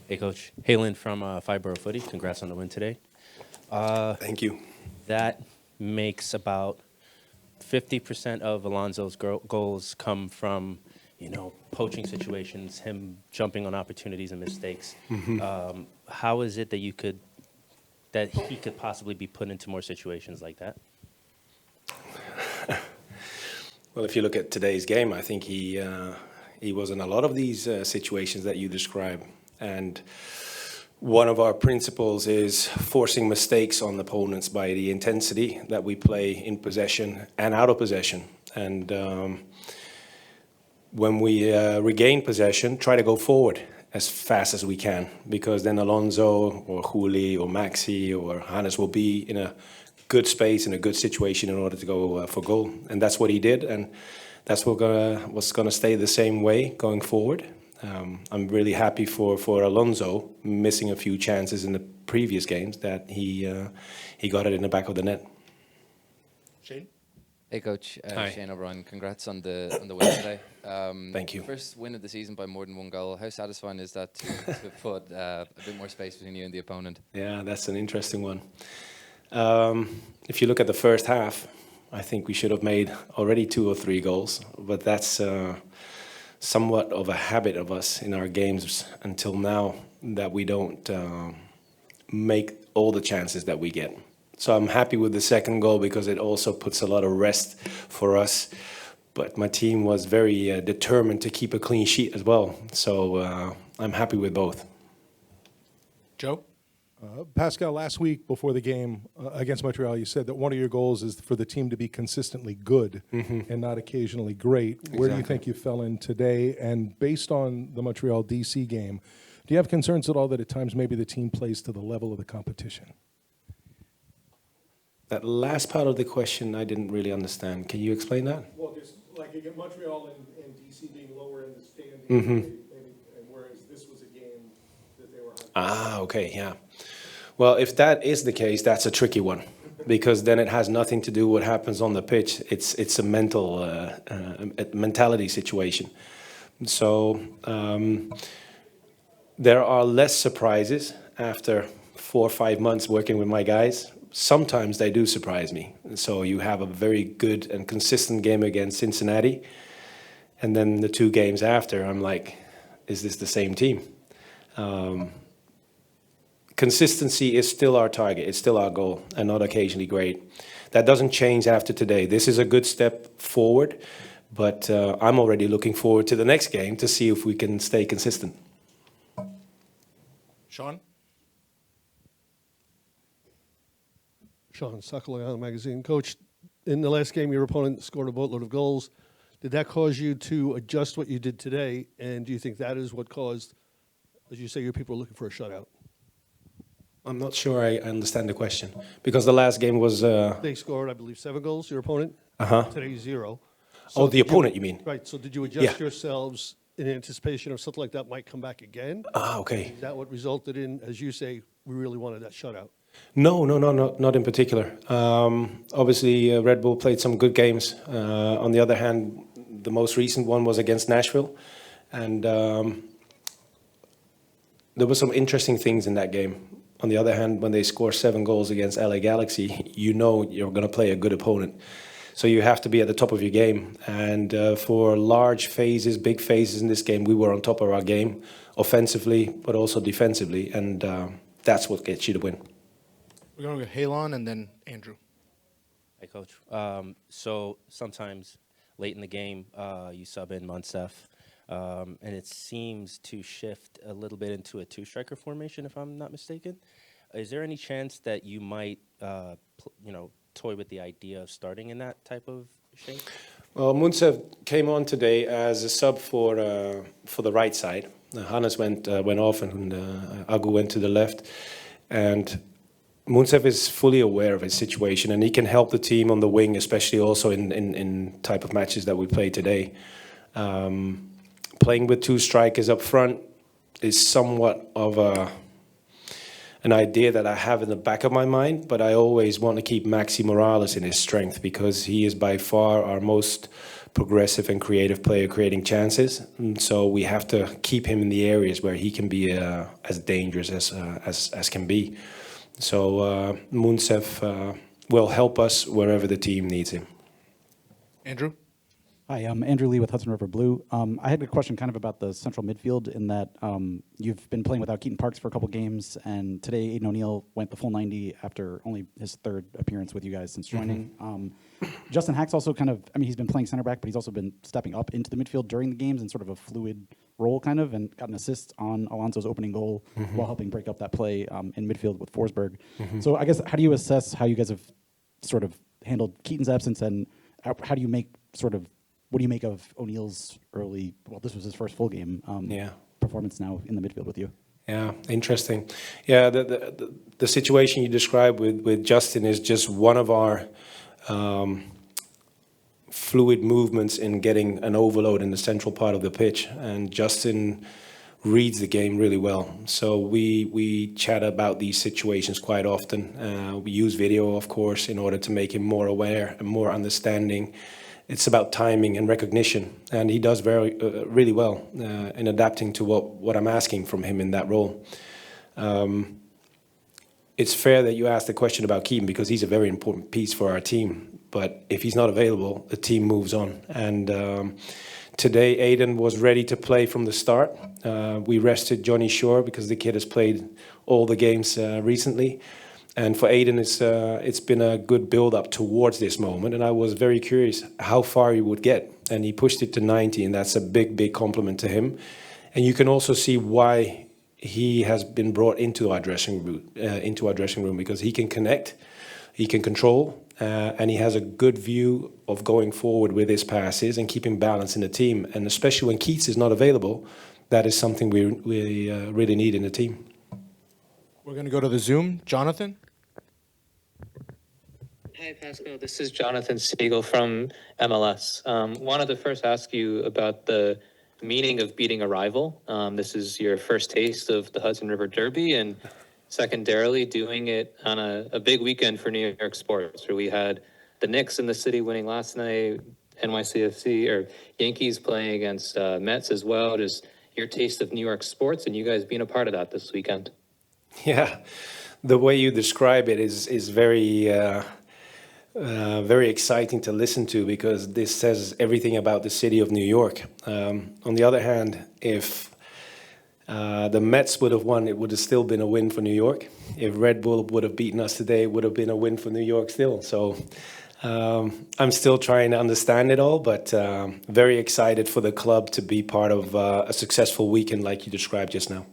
Hey, Coach. Halen from Fibro Footy. Congrats on the win today. Thank you. That makes about 50% of Alonso's goals come from, poaching situations, him jumping on opportunities and mistakes. How is it that he could possibly be put into more situations like that? Well, if you look at today's game, I think he was in a lot of these situations that you describe. And one of our principles is forcing mistakes on opponents by the intensity that we play in possession and out of possession. And when we regain possession, try to go forward as fast as we can, because then Alonso or Juli or Maxi or Hannes will be in a good space, in a good situation in order to go for goal. And that's what he did, and that's what's gonna stay the same way going forward. I'm really happy for Alonso missing a few chances in the previous games that he got it in the back of the net. Shane? Hey, Coach. Hi. Shane O'Brien. Congrats on the win today. Thank you. First win of the season by more than one goal. How satisfying is that to put a bit more space between you and the opponent? Yeah, that's an interesting one. If you look at the first half, I think we should have made already 2 or 3 goals, but that's somewhat of a habit of us in our games until now, that we don't make all the chances that we get. So I'm happy with the second goal because it also puts a lot of rest for us. But my team was very determined to keep a clean sheet as well. So I'm happy with both. Joe? Pascal, last week before the game against Montreal, you said that one of your goals is for the team to be consistently good and not occasionally great. Where do you think you fell in today? And based on the Montreal DC game, do you have concerns at all that at times maybe the team plays to the level of the competition? That last part of the question I didn't really understand. Can you explain that? Well, there's like again, Montreal and DC being lower in the standings, and whereas this was a game that they were. Okay, yeah. Well, if that is the case, that's a tricky one, because then it has nothing to do with what happens on the pitch. It's a mentality situation. So there are less surprises after 4 or 5 months working with my guys. Sometimes they do surprise me. So you have a very good and consistent game against Cincinnati, and then the 2 games after, I'm like, is this the same team? Consistency is still our target. It's still our goal, and not occasionally great. That doesn't change after today. This is a good step forward, but I'm already looking forward to the next game to see if we can stay consistent. Sean? Sean Suckling magazine. Coach, in the last game, your opponent scored a boatload of goals. Did that cause you to adjust what you did today? And do you think that is what caused, as you say, your people are looking for a shutout? I'm not sure I understand the question, because the last game was... They scored, I believe, 7 goals, your opponent. Today, 0. So the opponent, you mean? Right. So did you adjust yourselves in anticipation of something like that might come back again? Okay. Is that what resulted in, as you say, we really wanted that shutout? No, not in particular. Obviously, Red Bull played some good games. On the other hand, the most recent one was against Nashville, and there were some interesting things in that game. On the other hand, when they score 7 goals against LA Galaxy, you know you're going to play a good opponent. So you have to be at the top of your game. And for large phases, big phases in this game, we were on top of our game, offensively, but also defensively. And that's what gets you the win. We're going to go Halon and then Andrew. Hey, Coach. So sometimes late in the game, you sub in Monsef, and it seems to shift a little bit into a 2-striker formation, if I'm not mistaken. Is there any chance that you might, toy with the idea of starting in that type of shape? Well, Monsef came on today as a sub for the right side. Hannes went off, and Agu went to the left, and Monsef is fully aware of his situation, and he can help the team on the wing, especially also in type of matches that we played today. Playing with 2 strikers up front is somewhat of an idea that I have in the back of my mind, but I always want to keep Maxi Morales in his strength, because he is by far our most progressive and creative player creating chances. And so we have to keep him in the areas where he can be as dangerous as can be. So Munsef will help us wherever the team needs him. Andrew? Hi, I'm Andrew Lee with Hudson River Blue. I had a question kind of about the central midfield in that you've been playing without Keaton Parks for a couple games, and today Aiden O'Neill went the full 90 after only his third appearance with you guys since joining. Justin Hack's also kind of, I mean, he's been playing center back, but he's also been stepping up into the midfield during the games in sort of a fluid role kind of, and got an assist on Alonso's opening goal while helping break up that play in midfield with Forsberg. So I guess, how do you assess how you guys have sort of handled Keaton's absence, and how do you make sort of, what do you make of O'Neill's early, well, this was his first full game performance now in the midfield with you? Yeah, interesting. Yeah, the situation you described with Justin is just one of our fluid movements in getting an overload in the central part of the pitch. And Justin reads the game really well. So we chat about these situations quite often. We use video, of course, in order to make him more aware and more understanding. It's about timing and recognition, and he does really well in adapting to what I'm asking from him in that role. It's fair that you asked the question about Keaton because he's a very important piece for our team. But if he's not available, the team moves on. And today, Aiden was ready to play from the start. We rested Johnny Shore because the kid has played all the games recently. And for Aiden, it's been a good build-up towards this moment. And I was very curious how far he would get. And he pushed it to 90, and that's a big, big compliment to him. And you can also see why he has been brought into our dressing room, because he can connect, he can control, and he has a good view of going forward with his passes and keeping balance in the team. And especially when Keats is not available, that is something we really need in the team. We're going to go to the Zoom. Jonathan? Hi, Pascal. This is Jonathan Siegel from MLS. Wanted to first ask you about the meaning of beating a rival. This is your first taste of the Hudson River Derby, and secondarily doing it on a big weekend for New York sports, where we had the Knicks in the city winning last night, NYCFC or Yankees playing against Mets as well. Just your taste of New York sports and you guys being a part of that this weekend. Yeah, the way you describe it is very exciting to listen to, because this says everything about the city of New York. On the other hand, if the Mets would have won, it would have still been a win for New York. If Red Bull would have beaten us today, it would have been a win for New York still. So I'm still trying to understand it all, but very excited for the club to be part of a successful weekend like you described just now.